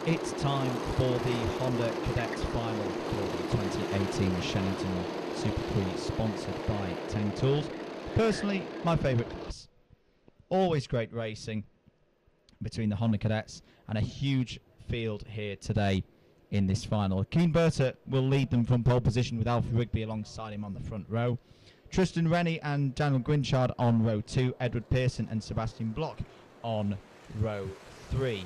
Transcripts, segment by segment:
It's time for the Honda Cadets final for the 2018 Shenington SuperPrix, sponsored by Tang Tools. Personally, my favourite class. Always great racing between the Honda Cadets, and a huge field here today in this final. Keen Berta will lead them from pole position with Alfie Rigby alongside him on the front row. Tristan Rennie and Daniel Gwynchard on row 2. Edward Pearson and Sebastian Block on row 3.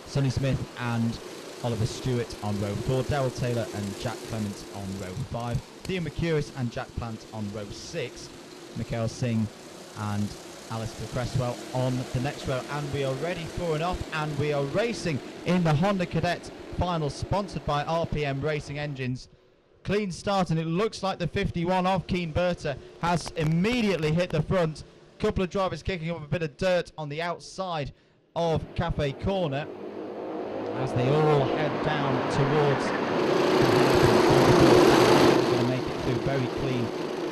Sonny Smith and Oliver Stewart on row 4. Daryl Taylor and Jack Clements on row 5. Theo Mercurius and Jack Plant on row 6. Mikhail Singh and Alistair Cresswell on the next row. And we are ready for an off, and we are racing in the Honda Cadet final, sponsored by RPM Racing Engines. Clean start, and it looks like the 51 of Keen Berta has immediately hit the front. Couple of drivers kicking up a bit of dirt on the outside of Cafe Corner as they all head down towards the going to make it through. Very clean,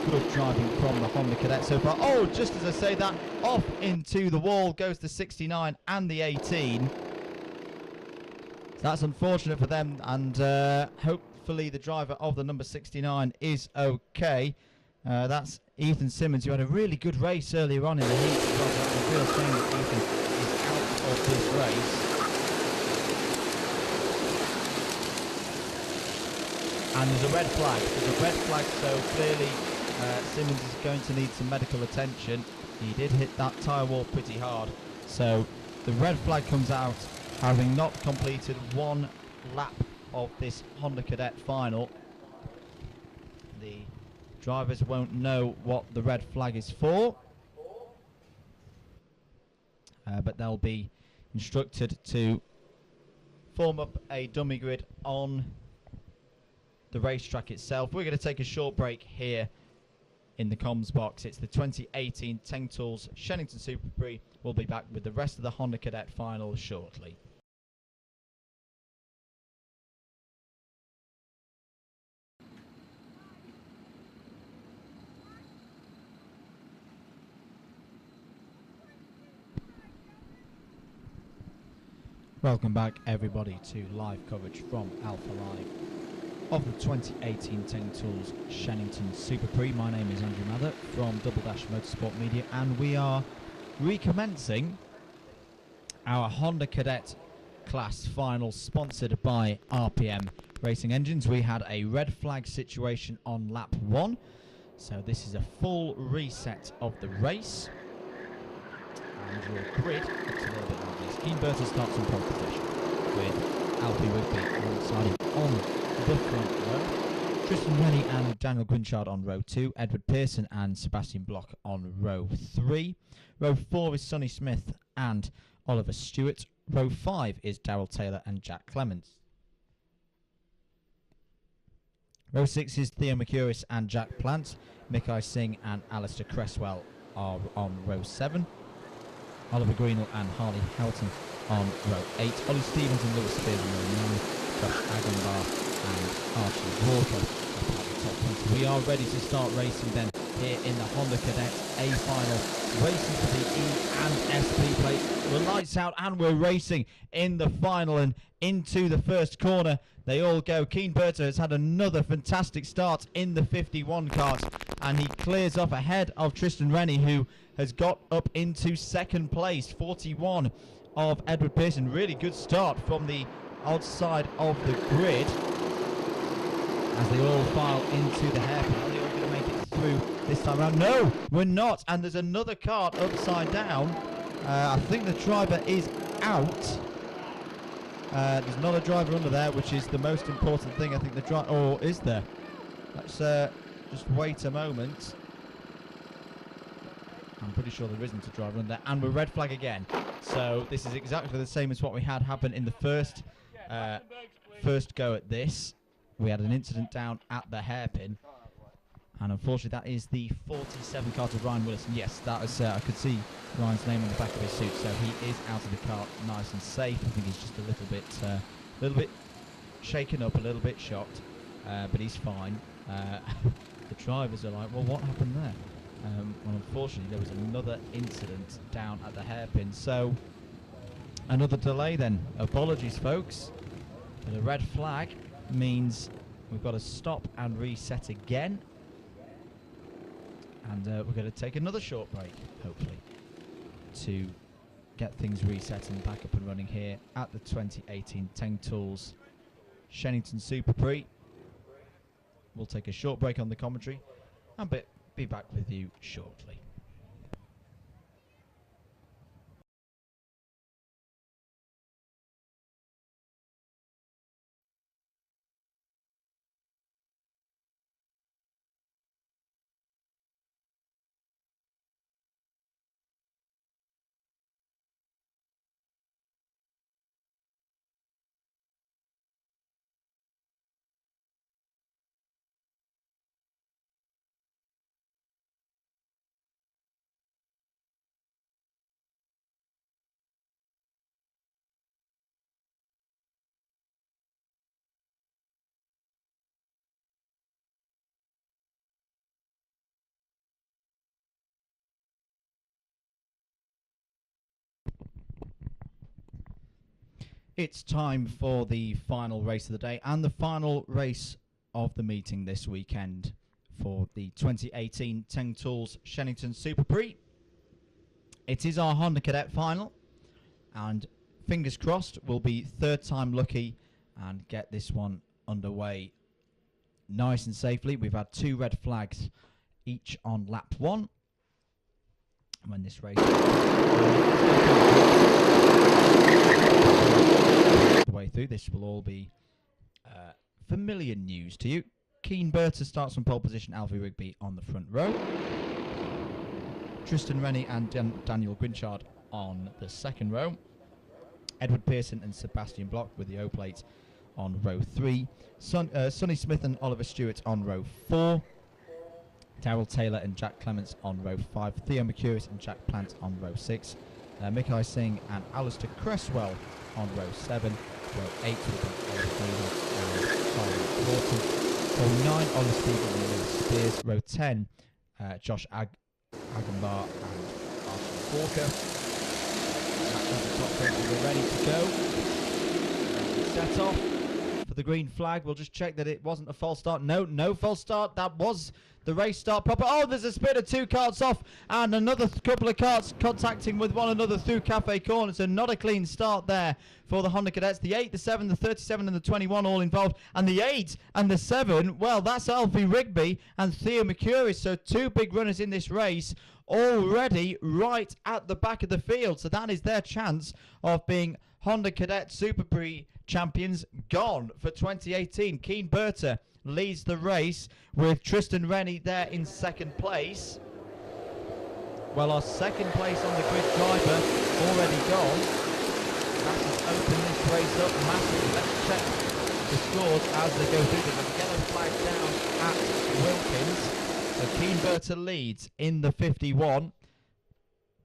good driving from the Honda Cadet so far. Oh, just as I say that, off into the wall goes the 69 and the 18. So that's unfortunate for them, and hopefully the driver of the number 69 is okay. That's Ethan Simmons, who had a really good race earlier on in the heat. It's a real shame that Ethan is out of this race. And there's a red flag. There's a red flag, so clearly Simmons is going to need some medical attention. He did hit that tyre wall pretty hard. So the red flag comes out, having not completed one lap of this Honda Cadet final. The drivers won't know what the red flag is for, but they'll be instructed to form up a dummy grid on the racetrack itself. We're going to take a short break here in the comms box. It's the 2018 Tang Tools Shenington SuperPrix. We'll be back with the rest of the Honda Cadet final shortly. Welcome back, everybody, to live coverage from Alpha Live of the 2018 Tang Tools Shenington SuperPrix. My name is Andrew Mather from Double Dash Motorsport Media, and we are recommencing our Honda Cadet class final, sponsored by RPM Racing Engines. We had a red flag situation on lap 1, so this is a full reset of the race. And your grid looks a little bit like this. Keen Berta starts in pole position with Alfie Rigby alongside him on the front row. Tristan Rennie and Daniel Gwynchard on row 2. Edward Pearson and Sebastian Block on row 3. Row 4 is Sonny Smith and Oliver Stewart. Row 5 is Daryl Taylor and Jack Clements. Row 6 is Theo Mercurius and Jack Plant. Mikhail Singh and Alistair Cresswell are on row 7. Oliver Greenall and Harley Houghton on row 8. Ollie Stevens and Lewis Spears on row 9. Josh Agenbar and Archie Walker up at the top 20. We are ready to start racing then here in the Honda Cadet A final, racing for the E and SP plate. We're lights out and we're racing in the final, and into the first corner they all go. Keen Berta has had another fantastic start in the 51 kart, and he clears off ahead of Tristan Rennie, who has got up into second place. 41 of Edward Pearson. Really good start from the outside of the grid as they all file into the hairpin. Are they all going to make it through this time around? No, we're not. And there's another kart upside down. I think the driver is out. There's not a driver under there, which is the most important thing. I think the driver... Or is there? Let's just wait a moment. I'm pretty sure there isn't a driver under there. And we're red flag again. So this is exactly the same as what we had happen in the first go at this. We had an incident down at the hairpin. And unfortunately, that is the 47 kart of Ryan Willison. Yes, that was. I could see Ryan's name on the back of his suit, so he is out of the kart, nice and safe. I think he's just a little bit shaken up, a little bit shocked, but he's fine. The drivers are like, well, what happened there? Well, unfortunately, there was another incident down at the hairpin. So Another delay then. Apologies, folks. But a red flag means we've got to stop and reset again. And we're going to take another short break, hopefully, to get things reset and back up and running here at the 2018 Teng Tools Shenington SuperPrix. We'll take a short break on the commentary and be back with you shortly. It's time for the final race of the day and the final race of the meeting this weekend for the 2018 Teng Tools Shenington SuperPrix. It is our Honda Cadet final, and fingers crossed we'll be third time lucky and get this one underway nice and safely. We've had 2 red flags each on lap 1 when this race the way through. This will all be familiar news to you. Keen Berta starts from pole position, Alfie Rigby on the front row. Tristan Rennie and Daniel Gwinchard on the second row. Edward Pearson and Sebastian Block with the O-plate on row 3. Sonny Smith and Oliver Stewart on row 4. Darryl Taylor and Jack Clements on row 5. Theo Mercurius and Jack Plant on row 6. Mikai Singh and Alistair Cresswell on row 7. Row 8 will be Oliver Davis and Colin Horton. Row 9, Oliver Stevens and Lewis Spears. Row 10, Josh Agambar and Archie Walker. The top 20 are ready to go. Set off for the green flag. We'll just check that it wasn't a false start. No false start. That was the race start proper. Oh, there's a spin of 2 karts off and another couple of karts contacting with one another through Cafe Corner. So not a clean start there for the Honda Cadets. The 8, the 7, the 37 and the 21 all involved. And the 8 and the 7, well, that's Alfie Rigby and Theo Mercurius. So 2 big runners in this race already right at the back of the field. So that is their chance of being Honda Cadet SuperPrix champions gone for 2018. Keen Berta leads the race with Tristan Rennie there in second place. Well, our second place on the grid driver already gone. That has opened this race up massively. Let's check the scores as they go through. There's a yellow flag down at Wilkins. So Keen Berta leads in the 51.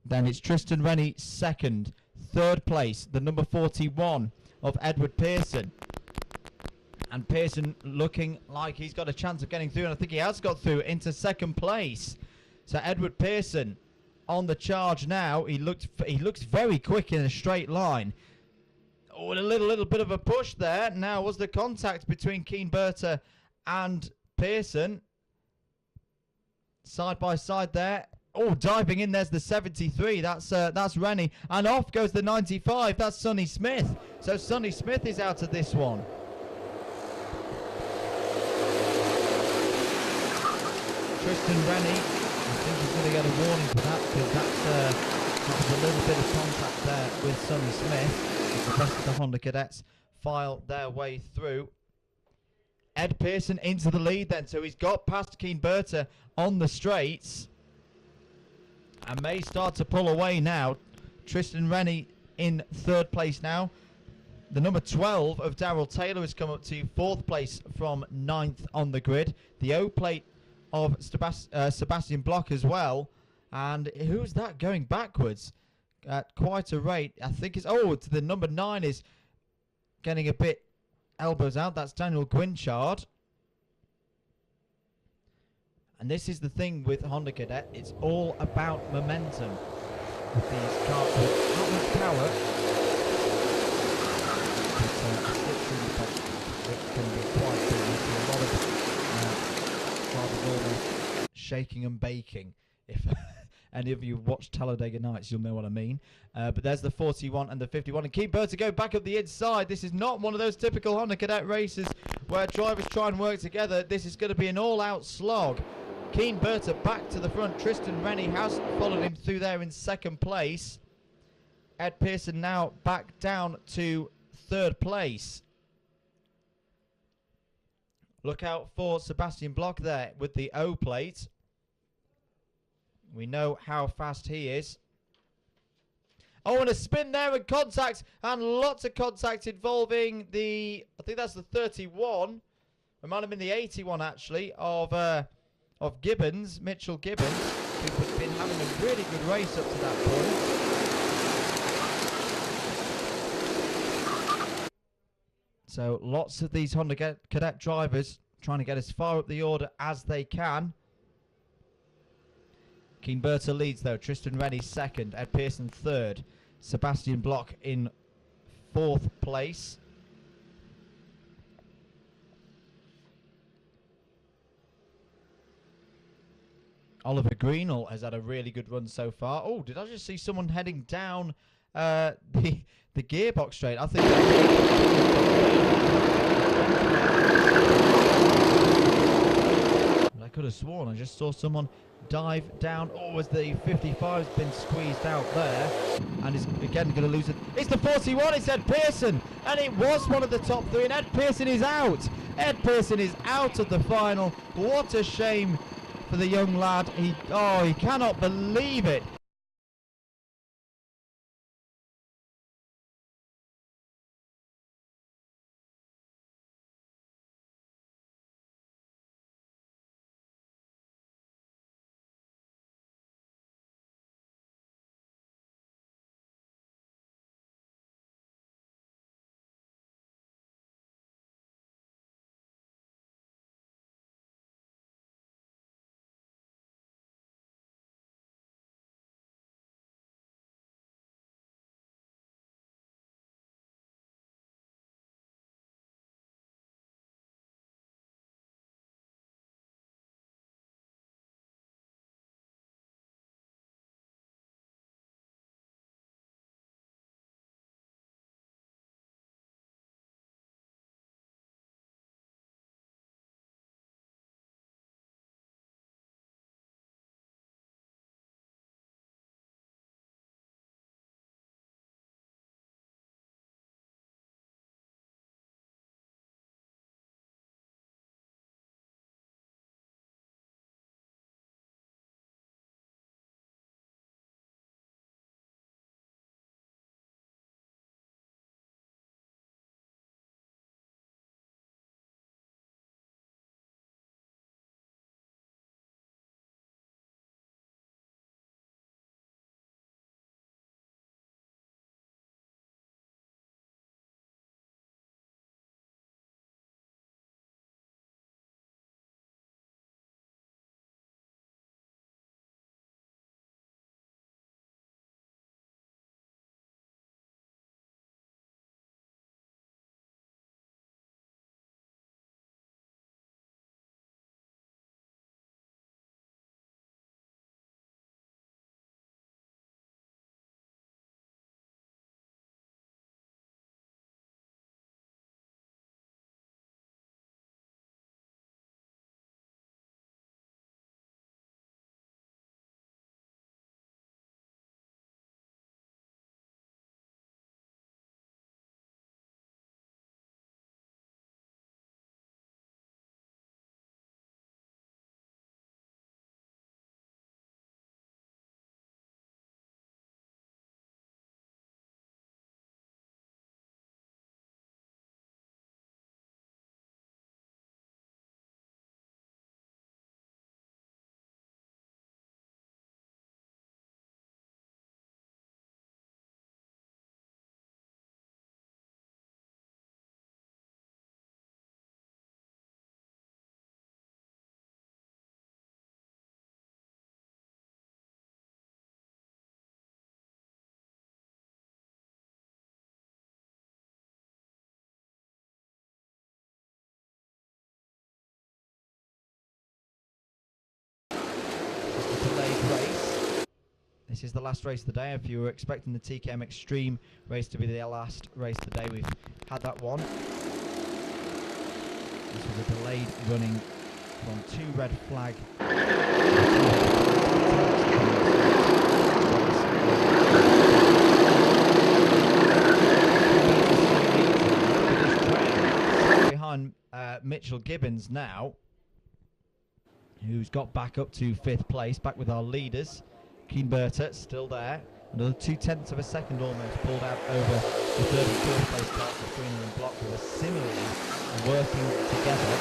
Then it's Tristan Rennie second. Third place, the number 41 of Edward Pearson. And Pearson looking like he's got a chance of getting through, and I think he has got through into second place. So Edward Pearson on the charge now. He looks very quick in a straight line. Oh, and a little bit of a push there. Now was the contact between Keen Berta and Pearson. Side by side there. Oh, diving in, there's the 73. That's Rennie. And off goes the 95. That's Sonny Smith. So Sonny Smith is out of this one. Tristan Rennie, I think he's going to get a warning for that, because that was a little bit of contact there with Sonny Smith. As the rest of the Honda Cadets file their way through. Ed Pearson into the lead then, so he's got past Keen Berta on the straights. And may start to pull away now. Tristan Rennie in third place now. The number 12 of Darryl Taylor has come up to fourth place from 9th on the grid. The O-plate of Sebastian Block as well. And who's that going backwards at quite a rate? I think it's, to the number 9 is getting a bit elbows out. That's Daniel Gwinchard. And this is the thing with Honda Cadet. It's all about momentum with these cars with not much power. a slipstream effect which can be quite big. You see a lot of drivers almost shaking and baking. If any of you watched Talladega Nights, you'll know what I mean. But there's the 41 and the 51. And Keen Berta go back up the inside. This is not one of those typical Honda Cadet races where drivers try and work together. This is going to be an all-out slog. Keen Berta back to the front. Tristan Rennie has followed him through there in second place. Ed Pearson now back down to third place. Look out for Sebastian Bloch there with the O plate. We know how fast he is. Oh, and a spin there and contact, and lots of contact involving the, I think that's the 31. It might have been the 81 actually of Gibbons, Mitchell Gibbons, who's been having a really good race up to that point. So lots of these Honda Cadet drivers trying to get as far up the order as they can. Keen Berta leads though. Tristan Rennie second. Ed Pearson third. Sebastian Bloch in fourth place. Oliver Greenall has had a really good run so far. Oh, did I just see someone heading down the gearbox straight? I think I could have sworn I just saw someone dive down. Oh, as the 55's been squeezed out there, and is again going to lose it. It's the 41. It's Ed Pearson, and it was one of the top three. And Ed Pearson is out. Ed Pearson is out of the final. What a shame for the young lad. He cannot believe it. This is the last race of the day. If you were expecting the TKM Extreme race to be the last race of the day, we've had that one. This was a delayed running from 2 red flag. Behind Mitchell Gibbons now, who's got back up to 5th place, back with our leaders. Keen Berta still there. Another 0.2 of a second almost pulled out over the 3rd and 4th place cars of Greener and Block, who are similarly working together.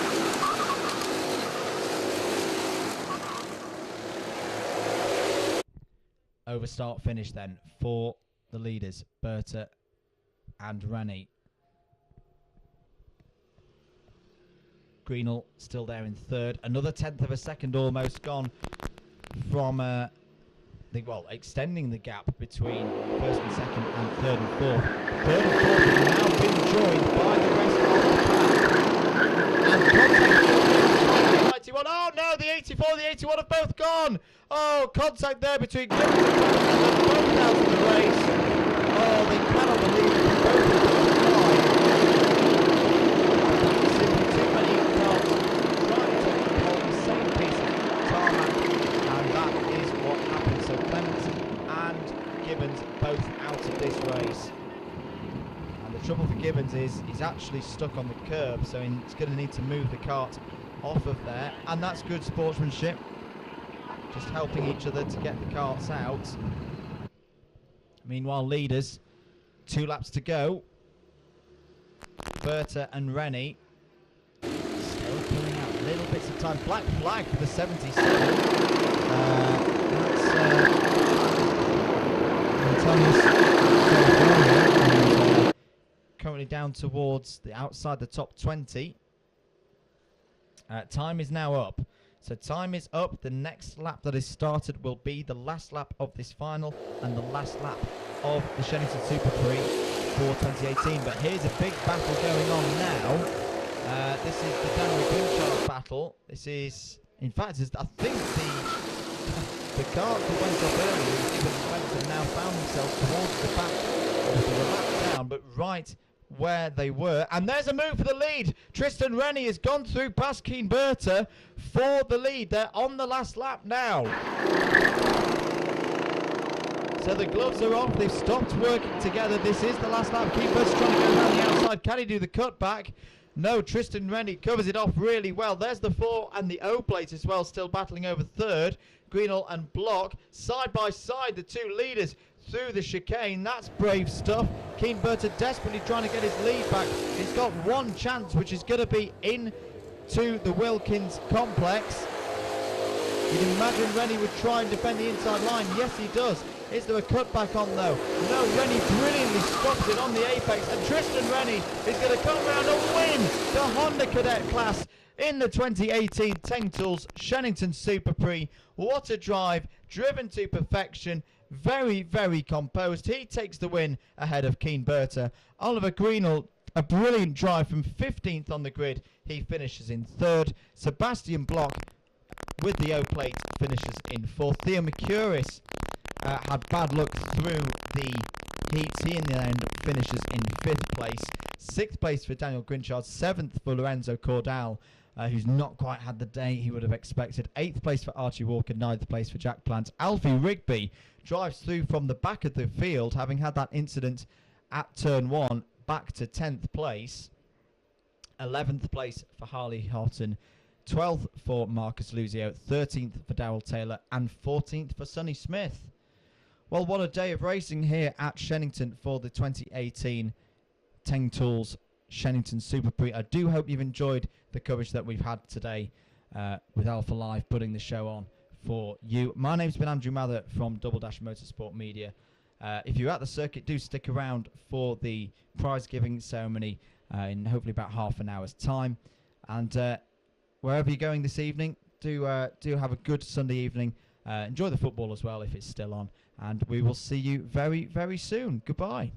Over start finish then for the leaders, Berta and Rennie. Greenell still there in 3rd. Another 1/10 of a second almost gone from extending the gap between 1st and 2nd and 3rd and 4th. 3rd and 4th have now been joined by the rest of the pack. And contact. Oh no, the 84 and the 81 have both gone. Oh, contact there between Gibbons and both out of the race. Oh, they cannot believe it. Both of them simply too many cars trying to hold the same piece of tarmac, and that is what happened. So Clements and Gibbons both out of this race. And the trouble for Gibbons is he's actually stuck on the curb, so he's going to need to move the kart off of there, and that's good sportsmanship, just helping each other to get the karts out. Meanwhile, leaders, 2 laps to go. Berta and Rennie still pulling out little bits of time. Black flag for the 77. That's currently down towards the outside the top 20. Time is now up. So time is up. The next lap that is started will be the last lap of this final and the last lap of the Shenington SuperPrix for 2018. But here's a big battle going on now. This is the Daniel Grimchard battle. This is, in fact, I think the cars that went up earlier have now found themselves towards the back of the lap down, but right where they were. And there's a move for the lead. Tristan Rennie has gone through past Keen Berta for the lead. They're on the last lap now. So the gloves are off. They've stopped working together. This is the last lap. Keen Berta's trying to go around the outside. Can he do the cutback? No, Tristan Rennie covers it off really well. There's the 4 and the O plate as well, still battling over 3rd. Greenell and Block side by side, the 2 leaders through the chicane. That's brave stuff. Keen Berta desperately trying to get his lead back. He's got one chance, which is going to be into the Wilkins complex. You'd imagine Rennie would try and defend the inside line. Yes, he does. Is there a cutback on though? No, Rennie brilliantly stops it on the apex, and Tristan Rennie is going to come round and win the Honda Cadet class in the 2018 Teng Tools Shenington SuperPrix. What a drive, driven to perfection, very, very composed. He takes the win ahead of Keen Berta. Oliver Greenell, a brilliant drive from 15th on the grid. He finishes in 3rd. Sebastian Block with the O plate finishes in 4th. Theo Mercuris had bad luck through the heats. He in the end finishes in 5th place. 6th place for Daniel Grinchard. 7th for Lorenzo Cordal, who's not quite had the day he would have expected. 8th place for Archie Walker. 9th place for Jack Plant. Alfie Rigby drives through from the back of the field, having had that incident at turn 1, back to 10th place. 11th place for Harley Houghton. 12th for Marcus Luzio. 13th for Darrell Taylor. And 14th for Sonny Smith. Well, what a day of racing here at Shenington for the 2018 Teng Tools Shenington SuperPrix. I do hope you've enjoyed the coverage that we've had today with Alpha Live putting the show on for you. My name's been Andrew Mather from Double Dash Motorsport Media. If you're at the circuit, do stick around for the prize giving ceremony in hopefully about half an hour's time. And wherever you're going this evening, do have a good Sunday evening. Enjoy the football as well if it's still on. And we will see you very, very soon. Goodbye.